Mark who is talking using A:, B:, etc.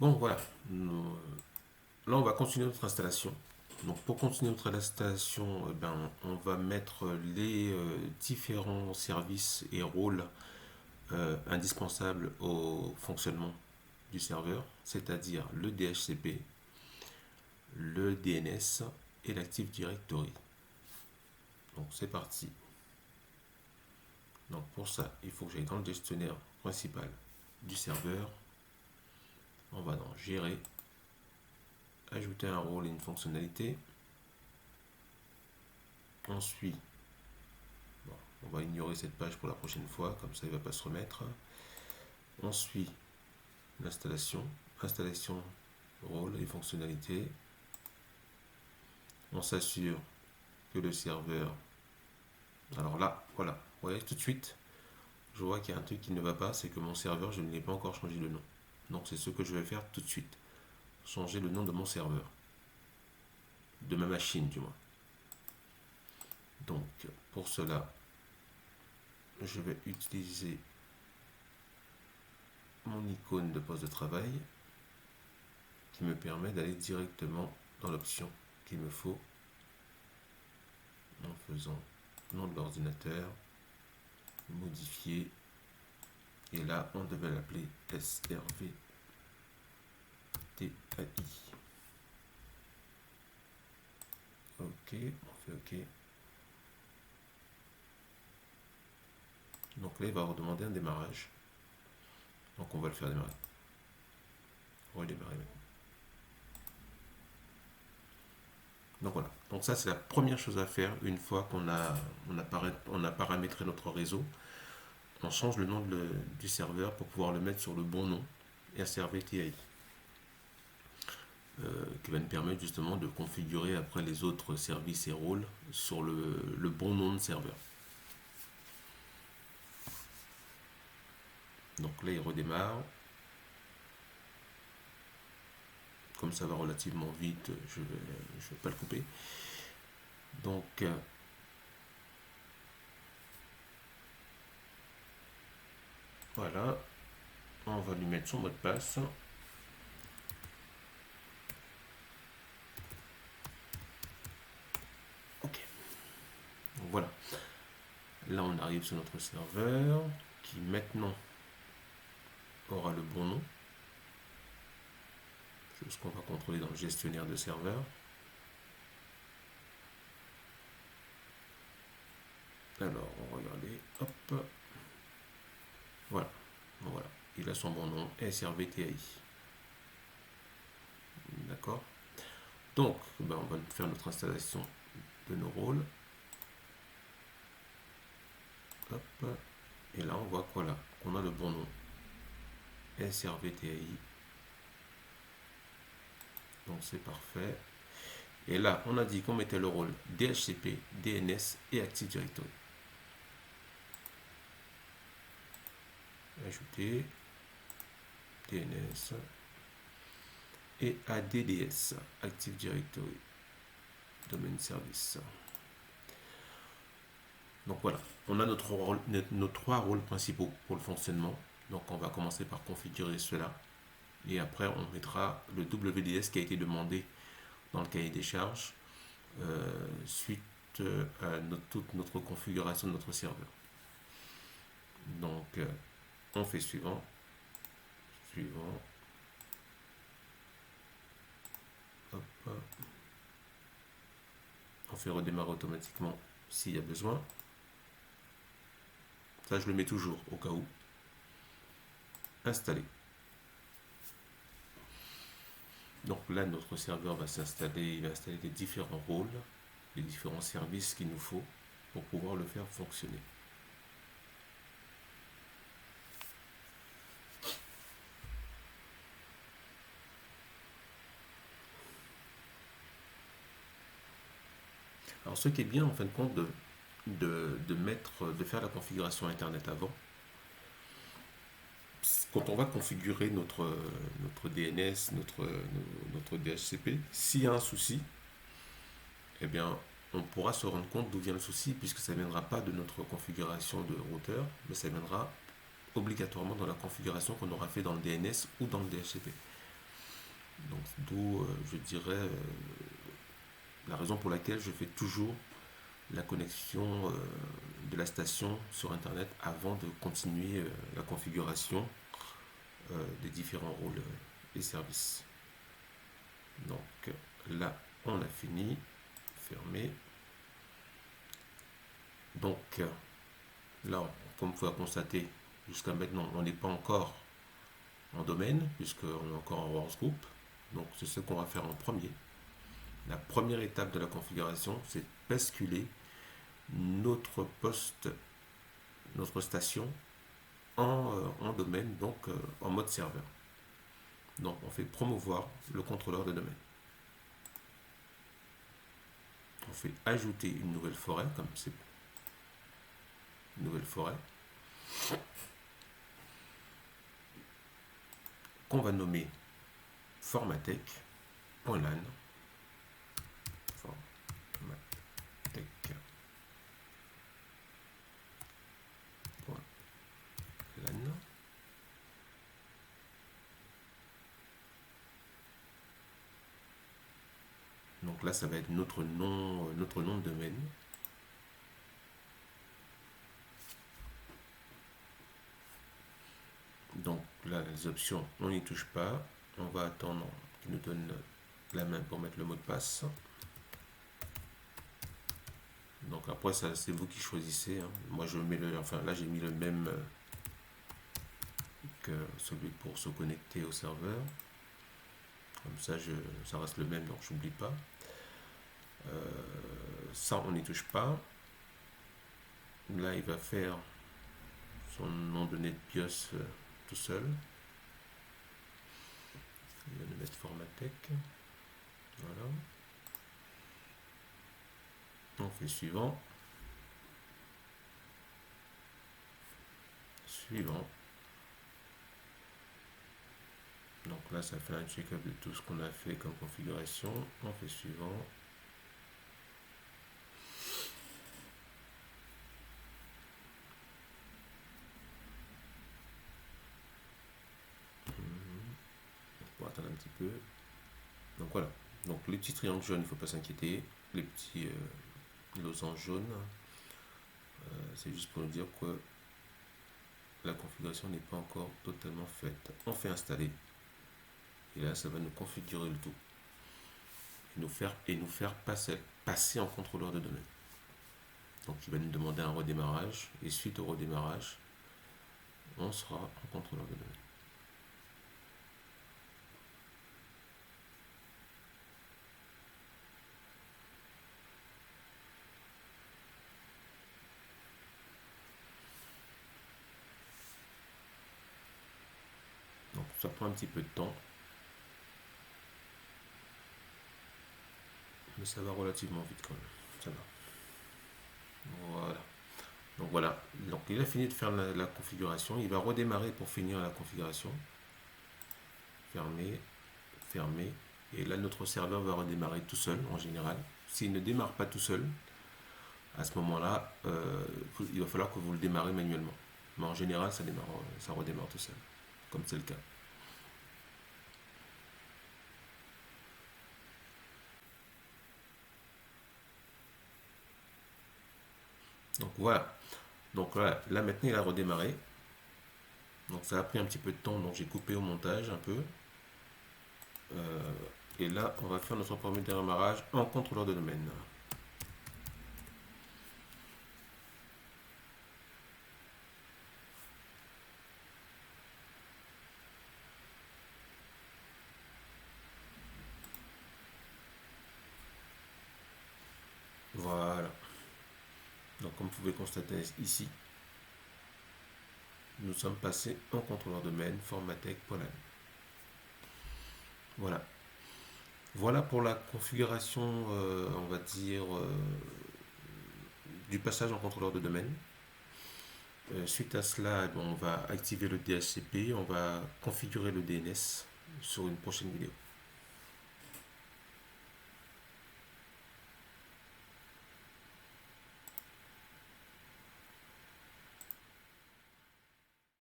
A: Bon, voilà. Là, on va continuer notre installation. Donc, pour continuer notre installation, on va mettre les différents services et rôles indispensables au fonctionnement du serveur, c'est-à-dire le DHCP, le DNS et l'Active Directory. Donc, c'est parti. Donc, pour ça, il faut que j'aille dans le gestionnaire principal du serveur. On va dans Gérer, ajouter un rôle et une fonctionnalité. Ensuite, bon, on va ignorer cette page pour la prochaine fois, comme ça il ne va pas se remettre. Ensuite, l'installation, installation, rôle et fonctionnalité. On s'assure que le serveur... Alors là, voilà, vous voyez tout de suite, je vois qu'il y a un truc qui ne va pas, c'est que mon serveur, je ne l'ai pas encore changé le nom. Donc c'est ce que je vais faire tout de suite. Changer le nom de mon serveur. De ma machine du moins. Donc pour cela, je vais utiliser mon icône de poste de travail qui me permet d'aller directement dans l'option qu'il me faut en faisant nom de l'ordinateur, modifier, et là on devait l'appeler SRVTAI. Ok, on fait ok. Donc là il va redemander un démarrage. Donc on va le faire démarrer. Redémarrer maintenant. Donc voilà. Donc ça c'est la première chose à faire une fois qu'on a paramétré notre réseau. On change le nom du serveur pour pouvoir le mettre sur le bon nom, SRVTI, qui va nous permettre justement de configurer après les autres services et rôles sur le bon nom de serveur. Donc là il redémarre. Comme ça va relativement vite, je vais pas le couper. Donc voilà, on va lui mettre son mot de passe. Ok. Donc voilà. Là on arrive sur notre serveur qui maintenant aura le bon nom. Chose qu'on va contrôler dans le gestionnaire de serveur. Alors, on va regarder. Hop. Voilà. Voilà. Il a son bon nom, SRVTI. D'accord. Donc, on va faire notre installation de nos rôles. Hop. Et là, on voit voilà, qu'on a le bon nom. SRVTI. Donc, c'est parfait. Et là, on a dit qu'on mettait le rôle DHCP, DNS et Active Directory. Ajouter DNS et ADDS, Active Directory, Domain Service. Donc voilà, on a nos trois rôles principaux pour le fonctionnement. Donc on va commencer par configurer cela. Et après, on mettra le WDS qui a été demandé dans le cahier des charges suite à toute notre configuration de notre serveur. Donc, on fait suivant. Suivant. Hop. On fait redémarrer automatiquement s'il y a besoin. Ça, je le mets toujours au cas où. Installer. Donc là, notre serveur va s'installer, il va installer les différents rôles, les différents services qu'il nous faut pour pouvoir le faire fonctionner. Alors ce qui est bien en fin de compte de faire la configuration internet avant, quand on va configurer notre DNS, notre DHCP, s'il y a un souci, eh bien, on pourra se rendre compte d'où vient le souci, puisque ça ne viendra pas de notre configuration de routeur, mais ça viendra obligatoirement dans la configuration qu'on aura fait dans le DNS ou dans le DHCP. Donc d'où, je dirais, la raison pour laquelle je fais toujours la connexion de la station sur Internet avant de continuer la configuration des différents rôles et services. Donc là, on a fini. Fermé. Donc là, comme vous pouvez constater, jusqu'à maintenant, on n'est pas encore en domaine, puisqu'on est encore en workgroup. Donc c'est ce qu'on va faire en premier. La première étape de la configuration, c'est basculer notre poste, notre station en domaine, donc en mode serveur. Donc on fait promouvoir le contrôleur de domaine. On fait ajouter une nouvelle forêt, comme c'est une nouvelle forêt, qu'on va nommer formatech.lan. Formatech.lan. Donc là, ça va être notre nom de domaine. Donc là, les options, on n'y touche pas. On va attendre qu'il nous donne la main pour mettre le mot de passe. Donc après, ça, c'est vous qui choisissez. Hein. Moi, je mets là, j'ai mis le même que celui pour se connecter au serveur. Comme ça, ça reste le même, donc j'oublie pas. Ça, on n'y touche pas. Là, il va faire son nom de NetBIOS tout seul. Il va nous mettre Formatech. Voilà. On fait suivant. Suivant. Donc là, ça fait un check-up de tout ce qu'on a fait comme configuration. On fait suivant. On va attendre un petit peu. Donc voilà. Donc les petits triangles jaunes, il ne faut pas s'inquiéter. Les petits losanges jaunes, c'est juste pour nous dire que la configuration n'est pas encore totalement faite. On fait installer. Et là, ça va nous configurer le tout. Et nous faire passer en contrôleur de données. Donc il va nous demander un redémarrage. Et suite au redémarrage, on sera en contrôleur de données. Donc ça prend un petit peu de temps. Mais ça va relativement vite quand même. Ça va. Voilà. Donc voilà. Donc il a fini de faire la configuration. Il va redémarrer pour finir la configuration. Fermer. Fermer. Et là, notre serveur va redémarrer tout seul en général. S'il ne démarre pas tout seul, à ce moment-là, il va falloir que vous le démarrez manuellement. Mais en général, ça redémarre tout seul, comme c'est le cas. Donc voilà. Donc là maintenant, il a redémarré. Donc ça a pris un petit peu de temps, donc j'ai coupé au montage un peu. Et là, on va faire notre premier démarrage en contrôleur de domaine. Voilà. Donc comme vous pouvez constater ici, nous sommes passés en contrôleur de domaine Formatech.lan. Voilà. Voilà pour la configuration, on va dire, du passage en contrôleur de domaine. Suite à cela, on va activer le DHCP, on va configurer le DNS sur une prochaine vidéo.